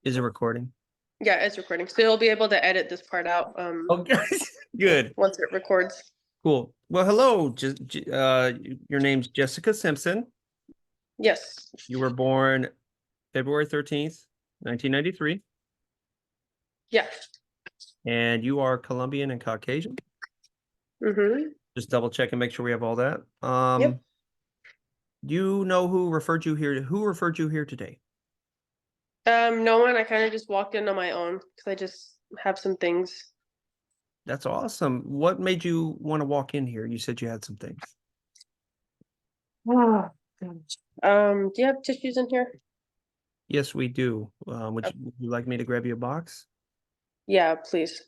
Is it recording? Yeah, it's recording. So you'll be able to edit this part out Okay, good, once it records. cool. Well, hello. Your name's Jessica Simpson. Yes. You were born February 13th, 1993, Yeah. and you are Colombian and Caucasian. Mm-hmm. Just double check and make sure we have all that. Yep. Do you know who referred you here? Who referred you here today? No one. I kind of just walked in on my own because I just have some things. That's awesome. What made you want to walk in here? You said you had some things. Oh, gosh. Do you have tissues in here? Yes, we do. Oh, Would you like me to grab you a box? yeah, please.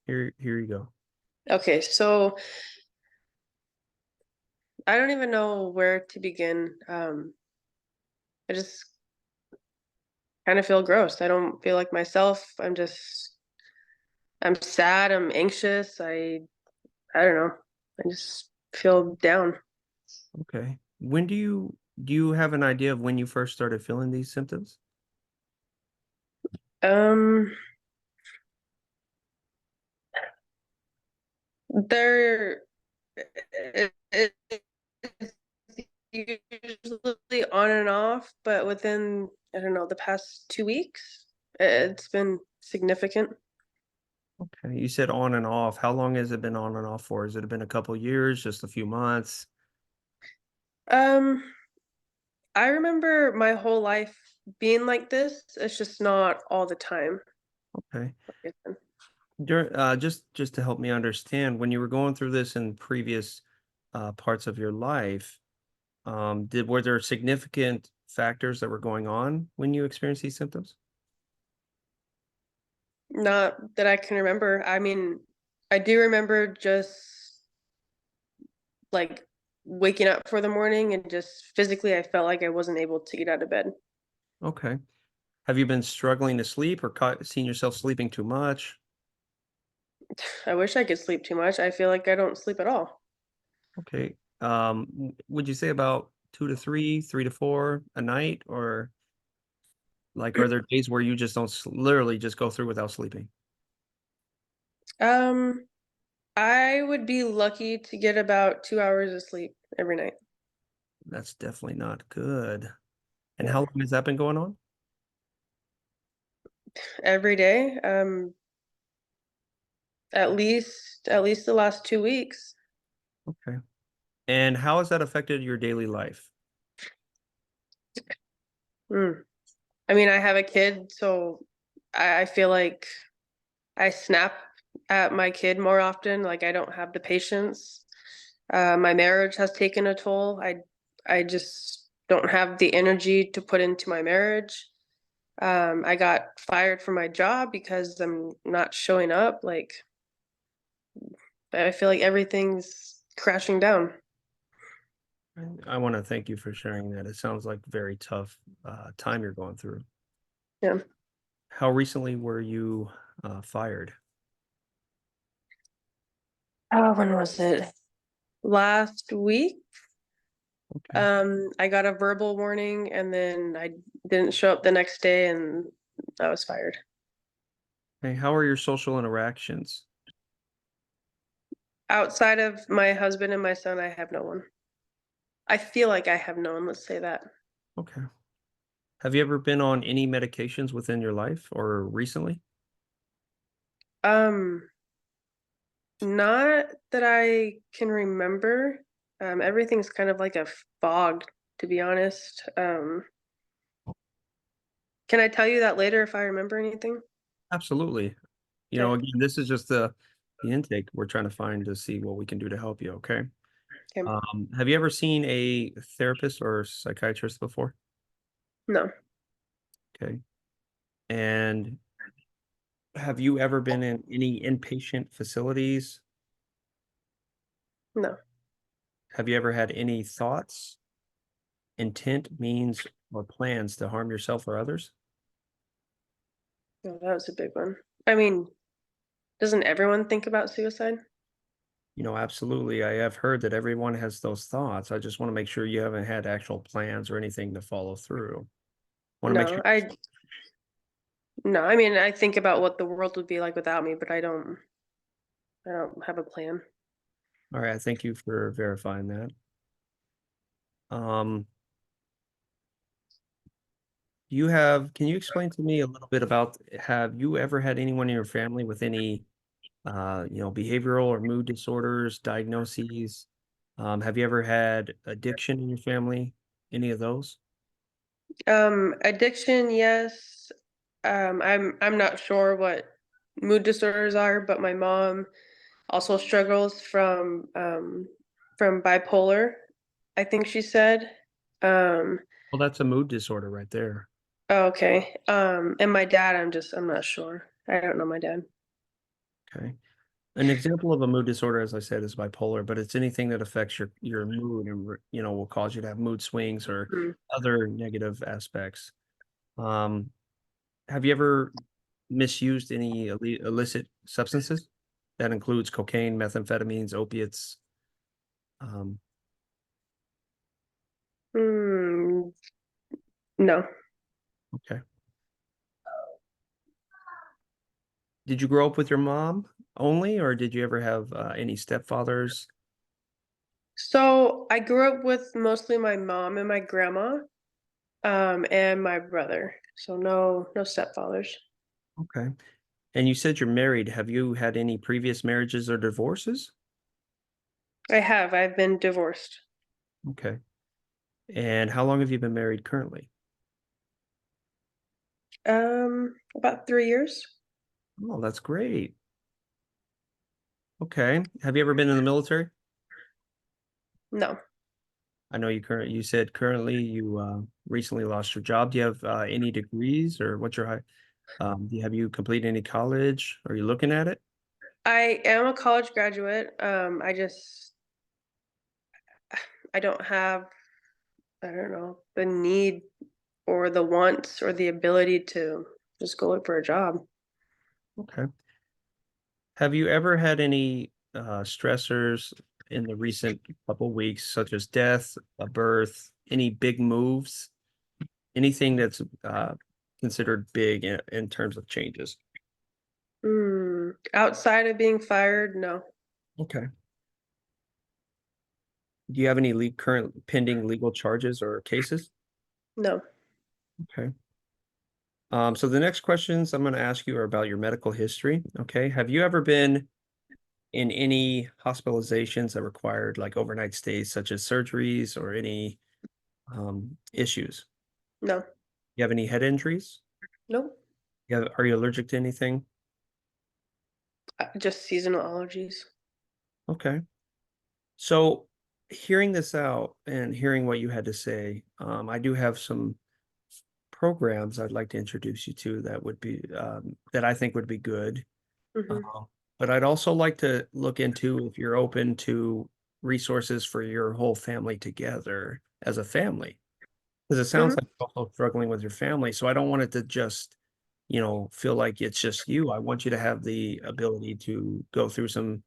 Here you go. Okay, so I don't even know where to begin. I just kind of feel gross. I don't feel like myself. I'm sad. I'm anxious. I don't know. I just feel down. Okay. Do you have an idea of when you first started feeling these symptoms? Um, They're it's usually on and off, but within, I don't know, the past 2 weeks, it's been significant. Okay. You said on and off. How long has it been on and off for? Has it been a couple years, just a few months? Um, I remember my whole life being like this. It's just not all the time. Okay. Just to help me understand, when you were going through this in previous parts of your life, were there significant factors that were going on when you experienced these symptoms? Not that I can remember. I mean, I do remember just like waking up for the morning and just physically I felt like I wasn't able to get out of bed. Okay. Have you been struggling to sleep or seen yourself sleeping too much? I wish I could sleep too much. I feel like I don't sleep at all. Okay. Would you say about two to three, three to four a night, or like are there days where you just don't literally just go through without sleeping? Um, I would be lucky to get about 2 hours of sleep every night. That's definitely not good. And how Yeah. long has that been going on? Every day. At least the last 2 weeks. Okay. And how has that affected your daily life? Mm. I mean, I have a kid, so I feel like I snap at my kid more often. Like I don't have the patience. My marriage has taken a toll. I just don't have the energy to put into my marriage. I got fired from my job because I'm not showing up. Like I feel like everything's crashing down. I want to thank you for sharing that. It sounds like very tough time you're going through. Yeah. How recently were you fired? Oh, when was it? Last week. Okay. I got a verbal warning and then I didn't show up the next day and I was fired. Hey, how are your social interactions? Outside of my husband and my son, I have no one. I feel like I have no one, let's say that. Okay. Have you ever been on any medications within your life or recently? Um, Not that I can remember. Everything's kind of like a fog, to be honest. Can I tell you that later if I remember anything? Absolutely. You know, Okay. again, this is just the intake we're trying to find to see what we can do to help you. Okay. Okay. Have you ever seen a therapist or psychiatrist before? No, Okay. And have you ever been in any inpatient facilities? no, Have you ever had any thoughts, intent, means, or plans to harm yourself or others? no, that was a big one. I mean, doesn't everyone think about suicide? You know, absolutely. I have heard that everyone has those thoughts. I just want to make sure you haven't had actual plans or anything to follow through. Want to make No, sure. No, I mean, I think about what the world would be like without me, but I don't have a plan. All right, thank you for verifying that. Um, can you explain to me a little bit about, have you ever had anyone in your family with any, behavioral or mood disorders, diagnoses? Have you ever had addiction in your family? Any of those? Addiction, yes. I'm not sure what mood disorders are, but my mom also struggles from bipolar, I think she said. Um, Well, that's a mood disorder right there. oh, okay. And my dad, I'm not sure. I don't know my dad. Okay. An example of a mood disorder, as I said, is bipolar, but it's anything that affects your mood and will cause you to have mood swings or Mm. other negative aspects. Um, have you ever misused any illicit substances? That includes cocaine, methamphetamines, opiates. Um, Mm, no. okay. Did you grow up with your mom only, or did you ever have any stepfathers? So I grew up with mostly my mom and my grandma, and my brother. So no stepfathers. Okay. And you said you're married. Have you had any previous marriages or divorces? I have. I've been divorced. Okay. And how long have you been married currently? About 3 years. Oh, that's great. Okay. Have you ever been in the military? No. I know you said currently you recently lost your job. Do you have any degrees, or what's your high have you completed any college? Are you looking at it? I am a college graduate. I don't have, I don't know, the need or the wants or the ability to just go look for a job. Okay. Have you ever had any stressors in the recent couple weeks, such as death, a birth, any big moves, anything that's considered big in terms of changes? Outside of being fired, no. Okay. Do you have any current pending legal charges or cases? No. Okay. So the next questions I'm going to ask you are about your medical history. Okay. Have you ever been in any hospitalizations that required like overnight stays, such as surgeries or any issues? No. You have any head injuries? Nope. Are you allergic to anything? Just seasonal allergies. Okay. So hearing this out and hearing what you had to say, I do have some programs I'd like to introduce you to that would be that I think would be good. Mhm. Uh, but I'd also like to look into if you're open to resources for your whole family together as a family. Because it sounds Mhm. like you're also struggling with your family. So I don't want it to just, feel like it's just you. I want you to have the ability to go through some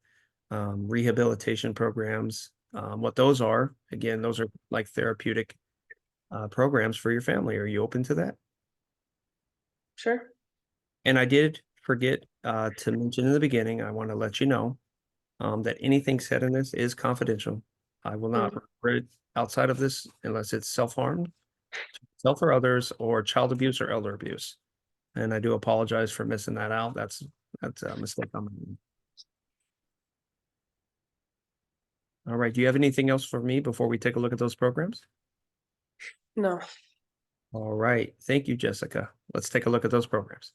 rehabilitation programs. What those are, again, those are like therapeutic programs for your family. Are you open to that? Sure. And I did forget to mention in the beginning, I want to let you know that anything said in this is confidential. I will not Mhm. record it outside of this unless it's self-harm, self or others, or child abuse or elder abuse. And I do apologize for missing that out. That's a mistake on my end. All right. Do you have anything else for me before we take a look at those programs? No. All right. Thank you, Jessica. Let's take a look at those programs.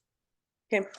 Okay.